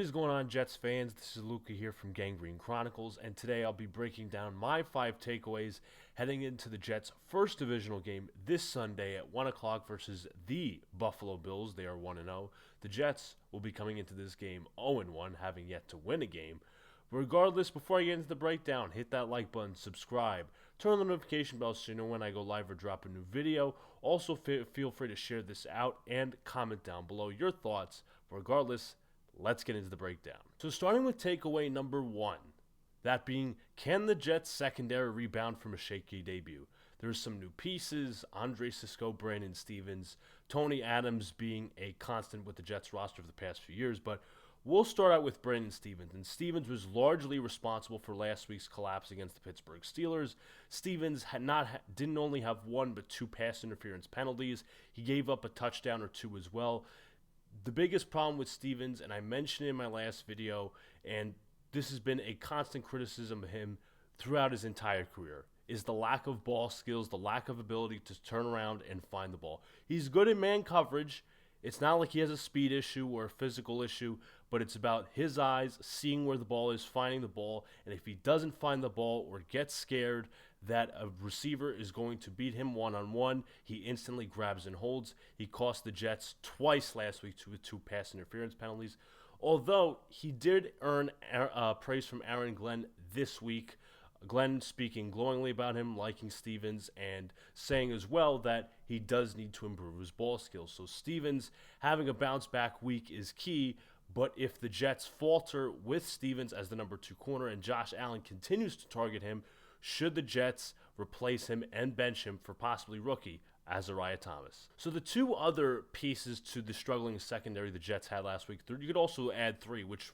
What is going on, Jets fans? This is Luca here from Gangrene Chronicles, and today I'll be breaking down my 5 takeaways heading into the Jets' first divisional game this Sunday at 1 o'clock versus the Buffalo Bills. They are 1-0. The Jets will be coming into this game 0-1, having yet to win a game. Regardless, before I get into the breakdown, hit that like button, subscribe, turn on the notification bell so you know when I go live or drop a new video. Also, feel free to share this out and comment down below your thoughts. Regardless, let's get into the breakdown. So starting with takeaway number 1, that being, can the Jets secondary rebound from a shaky debut? There's some new pieces, Andre Cisco, Brandon Stephens, Tony Adams being a constant with the Jets roster for the past few years, but we'll start out with Brandon Stephens, and Stephens was largely responsible for last week's collapse against the Pittsburgh Steelers. Stephens didn't only have 1 but 2 pass interference penalties. He gave up a touchdown or 2 as well. The biggest problem with Stephens, and I mentioned it in my last video, and this has been a constant criticism of him throughout his entire career, is the lack of ball skills, the lack of ability to turn around and find the ball. He's good in man coverage. It's not like he has a speed issue or a physical issue, but it's about his eyes, seeing where the ball is, finding the ball, and if he doesn't find the ball or gets scared that a receiver is going to beat him one-on-one, he instantly grabs and holds. He cost the Jets twice last week with 2 pass interference penalties, although he did earn praise from Aaron Glenn this week. Glenn speaking glowingly about him, liking Stephens, and saying as well that he does need to improve his ball skills. So Stephens having a bounce-back week is key, but if the Jets falter with Stephens as the number 2 corner and Josh Allen continues to target him, should the Jets replace him and bench him for possibly rookie Azariah Thomas? So the 2 other pieces to the struggling secondary the Jets had last week, you could also add 3, which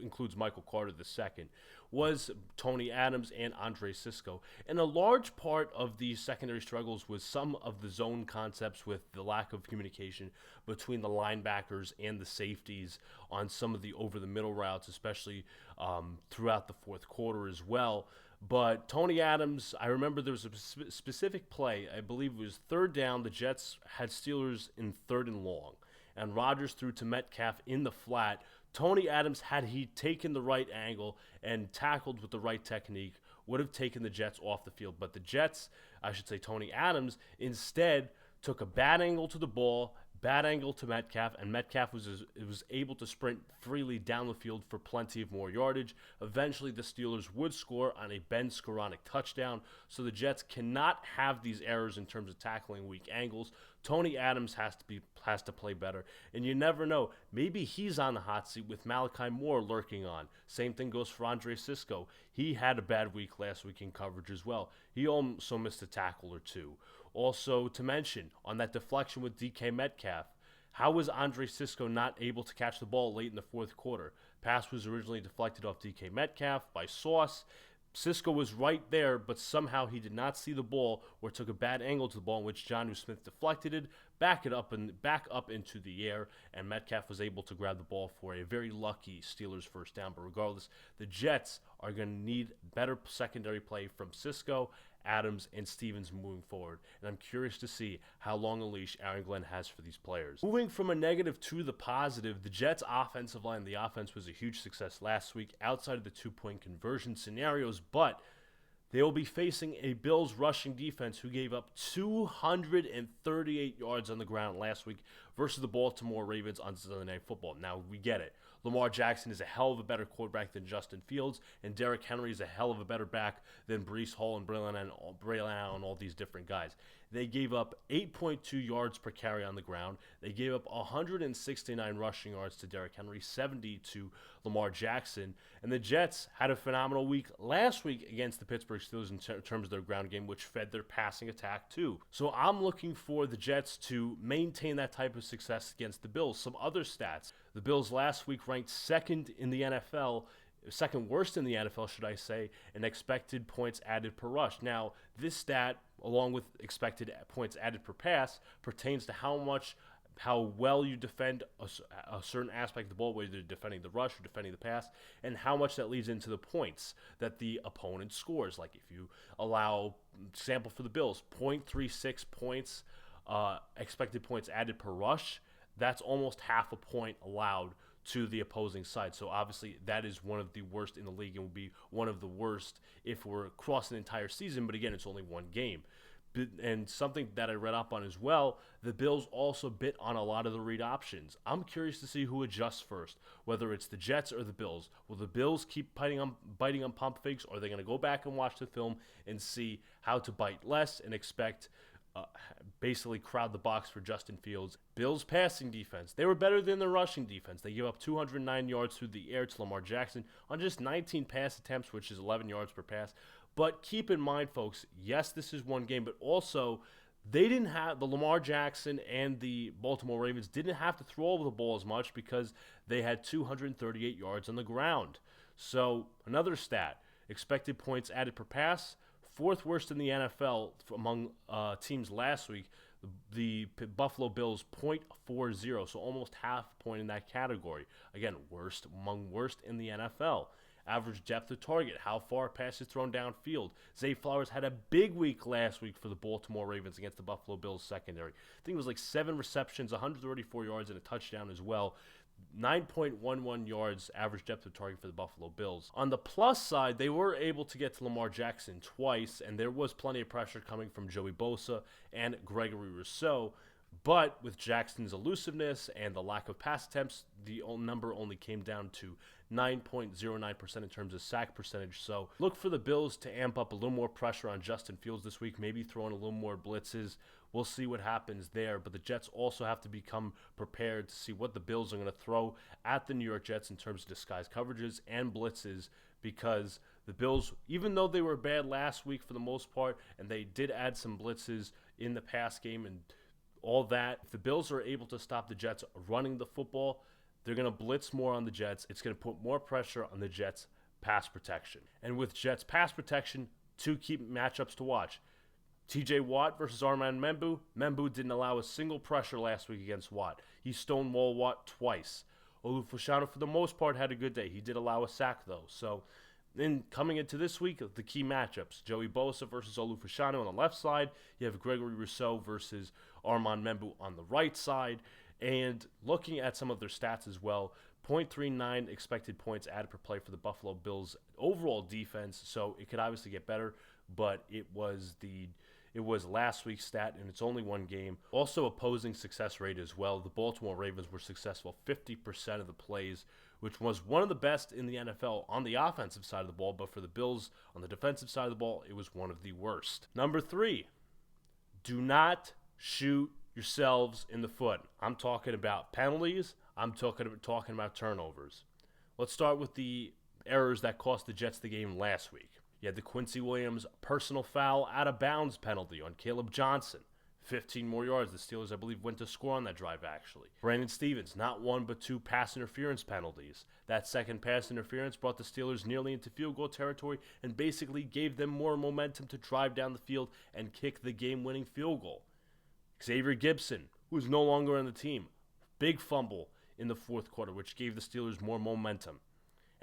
includes Michael Carter II, was Tony Adams and Andre Cisco. And a large part of the secondary struggles was some of the zone concepts with the lack of communication between the linebackers and the safeties on some of the over-the-middle routes, especially throughout the fourth quarter as well. But Tony Adams, I remember there was a specific play, I believe it was 3rd down, the Jets had Steelers in 3rd and long, and Rodgers threw to Metcalf in the flat. Tony Adams, had he taken the right angle and tackled with the right technique, would have taken the Jets off the field. But the Jets, I should say Tony Adams, instead took a bad angle to the ball, bad angle to Metcalf, and Metcalf was able to sprint freely down the field for plenty of more yardage. Eventually, the Steelers would score on a Ben Skoranek touchdown, so the Jets cannot have these errors in terms of tackling weak angles. Tony Adams has to play better, and you never know. Maybe he's on the hot seat with Malachi Moore lurking on. Same thing goes for Andre Cisco. He had a bad week last week in coverage as well. He also missed a tackle or 2. Also, to mention, on that deflection with DK Metcalf, how was Andre Cisco not able to catch the ball late in the fourth quarter? Pass was originally deflected off DK Metcalf by Sauce. Cisco was right there, but somehow he did not see the ball or took a bad angle to the ball in which Jonnu Smith deflected it, back up into the air, and Metcalf was able to grab the ball for a very lucky Steelers first down. But regardless, the Jets are going to need better secondary play from Cisco, Adams, and Stephens moving forward, and I'm curious to see how long a leash Aaron Glenn has for these players. Moving from a negative to the positive, the Jets' offensive line, the offense was a huge success last week outside of the 2-point conversion scenarios, but they will be facing a Bills rushing defense who gave up 238 yards on the ground last week versus the Baltimore Ravens on Sunday Night Football. Now, we get it. Lamar Jackson is a hell of a better quarterback than Justin Fields, and Derrick Henry is a hell of a better back than Breece Hall and Braylon Allen and all these different guys. They gave up 8.2 yards per carry on the ground. They gave up 169 rushing yards to Derrick Henry, 70 to Lamar Jackson. And the Jets had a phenomenal week last week against the Pittsburgh Steelers in terms of their ground game, which fed their passing attack too. So I'm looking for the Jets to maintain that type of success against the Bills. Some other stats. The Bills last week ranked 2nd in the NFL, 2nd worst in the NFL, should I say, in expected points added per rush. Now, this stat, along with expected points added per pass, pertains to how well you defend a certain aspect of the ball, whether you're defending the rush or defending the pass, and how much that leads into the points that the opponent scores. Like if you allow, sample for the Bills, 0.36 points, expected points added per rush, that's almost half a point allowed to the opposing side. So obviously that is one of the worst in the league and will be one of the worst if we're across an entire season. But again, it's only one game. And something that I read up on as well, the Bills also bit on a lot of the read options. I'm curious to see who adjusts first, whether it's the Jets or the Bills. Will the Bills keep biting on pump fakes, or are they going to go back and watch the film and see how to bite less and expect basically crowd the box for Justin Fields? Bills passing defense, they were better than the rushing defense. They gave up 209 yards through the air to Lamar Jackson on just 19 pass attempts, which is 11 yards per pass. But keep in mind, folks, yes, this is one game, but also they didn't have the Lamar Jackson and the Baltimore Ravens didn't have to throw over the ball as much because they had 238 yards on the ground. So another stat, expected points added per pass, fourth worst in the NFL among teams last week. The Buffalo Bills 0.40, so almost half point in that category. Again, worst in the NFL. Average depth of target, how far passes thrown downfield. Zay Flowers had a big week last week for the Baltimore Ravens against the Buffalo Bills secondary. I think it was like 7 receptions, 134 yards, and a touchdown as well. 9.11 yards average depth of target for the Buffalo Bills. On the plus side, they were able to get to Lamar Jackson twice, and there was plenty of pressure coming from Joey Bosa and Gregory Rousseau. But with Jackson's elusiveness and the lack of pass attempts, the number only came down to 9.09% in terms of sack percentage. So look for the Bills to amp up a little more pressure on Justin Fields this week, maybe throw in a little more blitzes. We'll see what happens there. But the Jets also have to become prepared to see what the Bills are going to throw at the New York Jets in terms of disguised coverages and blitzes, because the Bills, even though they were bad last week for the most part, and they did add some blitzes in the pass game and all that, if the Bills are able to stop the Jets running the football, they're going to blitz more on the Jets. It's going to put more pressure on the Jets' pass protection. And with Jets' pass protection, 2 key matchups to watch. TJ Watt versus Armand Membu. Membu didn't allow a single pressure last week against Watt. He stonewalled Watt twice. Olu-Fashanu, for the most part, had a good day. He did allow a sack, though. So then coming into this week, the key matchups. Joey Bosa versus Olu-Fashanu on the left side. You have Gregory Rousseau versus Armand Membu on the right side. And looking at some of their stats as well, 0.39 expected points added per play for the Buffalo Bills overall defense. So it could obviously get better, but it was last week's stat, and it's only one game. Also, opposing success rate as well. The Baltimore Ravens were successful 50% of the plays, which was one of the best in the NFL on the offensive side of the ball. But for the Bills on the defensive side of the ball, it was one of the worst. Number 3, do not shoot yourselves in the foot. I'm talking about penalties. I'm talking about turnovers. Let's start with the errors that cost the Jets the game last week. You had the Quincy Williams personal foul out of bounds penalty on Caleb Johnson. 15 more yards. The Steelers, I believe, went to score on that drive, actually. Brandon Stevens, not 1 but 2 pass interference penalties. That second pass interference brought the Steelers nearly into field goal territory and basically gave them more momentum to drive down the field and kick the game-winning field goal. Xavier Gibson, who is no longer on the team, big fumble in the fourth quarter, which gave the Steelers more momentum.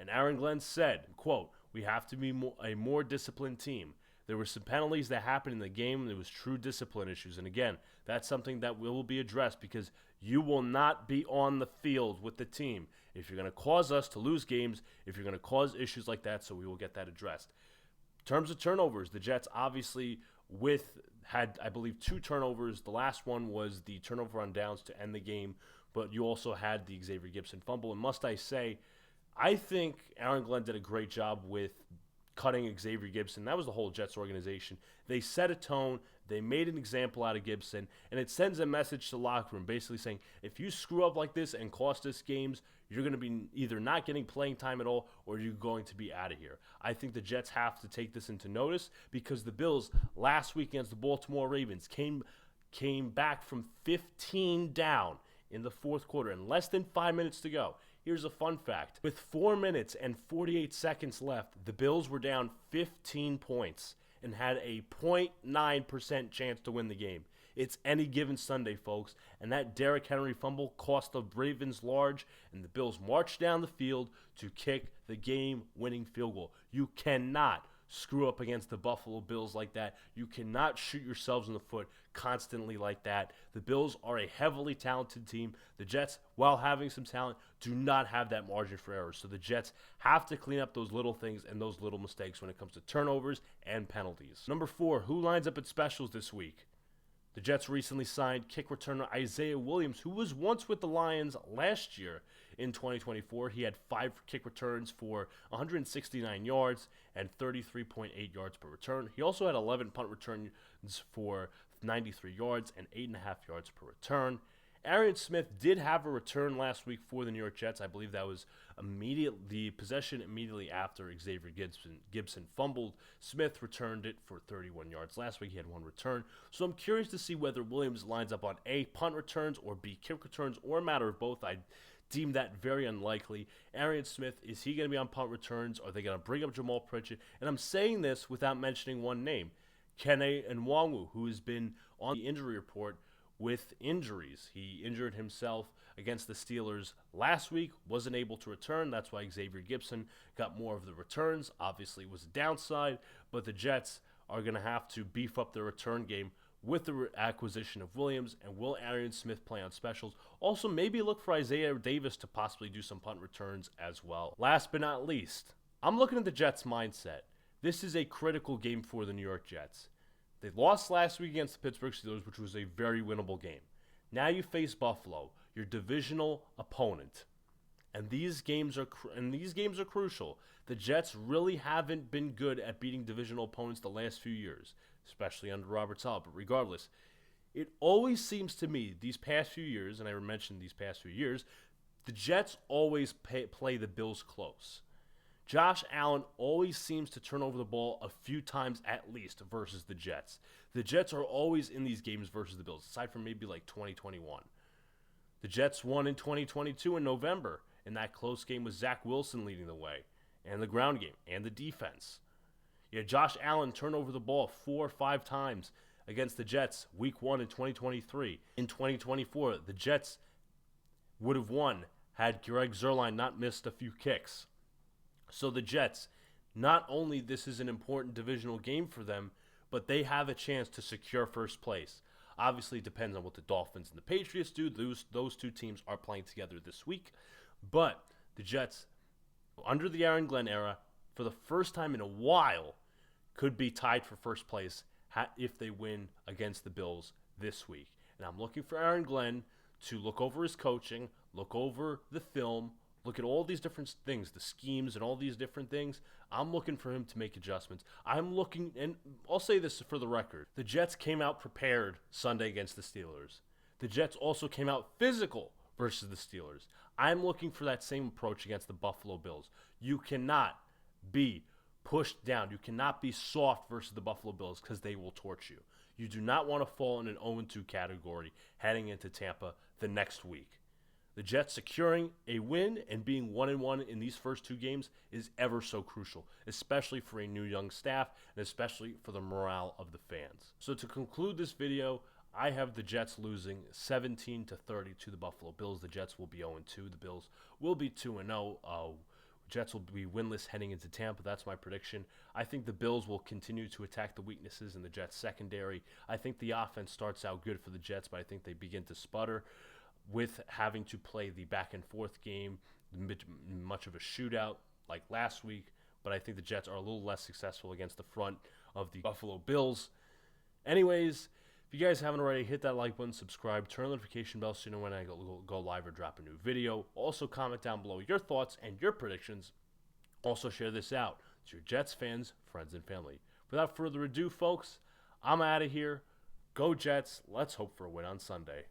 And Aaron Glenn said, quote, "We have to be a more disciplined team. There were some penalties that happened in the game, and there was true discipline issues." And again, that's something that will be addressed, because you will not be on the field with the team if you're going to cause us to lose games, if you're going to cause issues like that, so we will get that addressed. In terms of turnovers, the Jets obviously had, I believe, 2 turnovers. The last one was the turnover on downs to end the game, but you also had the Xavier Gibson fumble. And must I say, I think Aaron Glenn did a great job with cutting Xavier Gibson. That was the whole Jets organization. They set a tone. They made an example out of Gibson, and it sends a message to the locker room basically saying, if you screw up like this and cost us games, you're going to be either not getting playing time at all or you're going to be out of here. I think the Jets have to take this into notice, because the Bills last week against the Baltimore Ravens came back from 15 down in the fourth quarter and less than 5 minutes to go. Here's a fun fact. With 4 minutes and 48 seconds left, the Bills were down 15 points and had a 0.9% chance to win the game. It's any given Sunday, folks, and that Derrick Henry fumble cost the Ravens large, and the Bills marched down the field to kick the game-winning field goal. You cannot screw up against the Buffalo Bills like that. You cannot shoot yourselves in the foot constantly like that. The Bills are a heavily talented team. The Jets, while having some talent, do not have that margin for error. So the Jets have to clean up those little things and those little mistakes when it comes to turnovers and penalties. Number 4, who lines up at specials this week? The Jets recently signed kick returner Isaiah Williams, who was once with the Lions last year in 2024. He had 5 kick returns for 169 yards and 33.8 yards per return. He also had 11 punt returns for 93 yards and 8.5 yards per return. Arian Smith did have a return last week for the New York Jets. I believe that was the possession immediately after Xavier Gibson fumbled. Smith returned it for 31 yards. Last week he had 1 return. So I'm curious to see whether Williams lines up on A, punt returns, or B, kick returns, or a matter of both. I deem that very unlikely. Arian Smith, is he going to be on punt returns? Are they going to bring up Jamal Pritchett? And I'm saying this without mentioning one name, Kene Nwangwu, who has been on the injury report with injuries. He injured himself against the Steelers last week, wasn't able to return. That's why Xavier Gibson got more of the returns. Obviously, it was a downside, but the Jets are going to have to beef up their return game with the acquisition of Williams. And will Arian Smith play on specials? Also, maybe look for Isaiah Davis to possibly do some punt returns as well. Last but not least, I'm looking at the Jets' mindset. This is a critical game for the New York Jets. They lost last week against the Pittsburgh Steelers, which was a very winnable game. Now you face Buffalo, your divisional opponent, and these games are crucial. The Jets really haven't been good at beating divisional opponents the last few years, especially under Robert Saleh. But regardless, it always seems to me these past few years, and I mentioned these past few years, the Jets always play the Bills close. Josh Allen always seems to turn over the ball a few times at least versus the Jets. The Jets are always in these games versus the Bills, aside from maybe like 2021. The Jets won in 2022 in November, in that close game with Zach Wilson leading the way, and the ground game, and the defense. Yeah, Josh Allen turned over the ball 4 or 5 times against the Jets week 1 in 2023. In 2024, the Jets would have won had Greg Zuerlein not missed a few kicks. So the Jets, not only this is an important divisional game for them, but they have a chance to secure first place. Obviously, it depends on what the Dolphins and the Patriots do. Those 2 teams are playing together this week. But the Jets, under the Aaron Glenn era, for the first time in a while, could be tied for first place if they win against the Bills this week. And I'm looking for Aaron Glenn to look over his coaching, look over the film, look at all these different things, the schemes and all these different things. I'm looking for him to make adjustments. I'm looking, and I'll say this for the record, the Jets came out prepared Sunday against the Steelers. The Jets also came out physical versus the Steelers. I'm looking for that same approach against the Buffalo Bills. You cannot be pushed down. You cannot be soft versus the Buffalo Bills because they will torch you. You do not want to fall in an 0-2 category heading into Tampa the next week. The Jets securing a win and being 1-1 in these first 2 games is ever so crucial, especially for a new young staff and especially for the morale of the fans. So to conclude this video, I have the Jets losing 17-30 to the Buffalo Bills. The Jets will be 0-2. The Bills will be 2-0. Jets will be winless heading into Tampa. That's my prediction. I think the Bills will continue to attack the weaknesses in the Jets secondary. I think the offense starts out good for the Jets, but I think they begin to sputter with having to play the back and forth game, much of a shootout like last week. But I think the Jets are a little less successful against the front of the Buffalo Bills. Anyways, if you guys haven't already, hit that like button, subscribe, turn the notification bell so you know when I go live or drop a new video. Also, comment down below your thoughts and your predictions. Also, share this out to your Jets fans, friends, and family. Without further ado, folks, I'm out of here. Go Jets. Let's hope for a win on Sunday.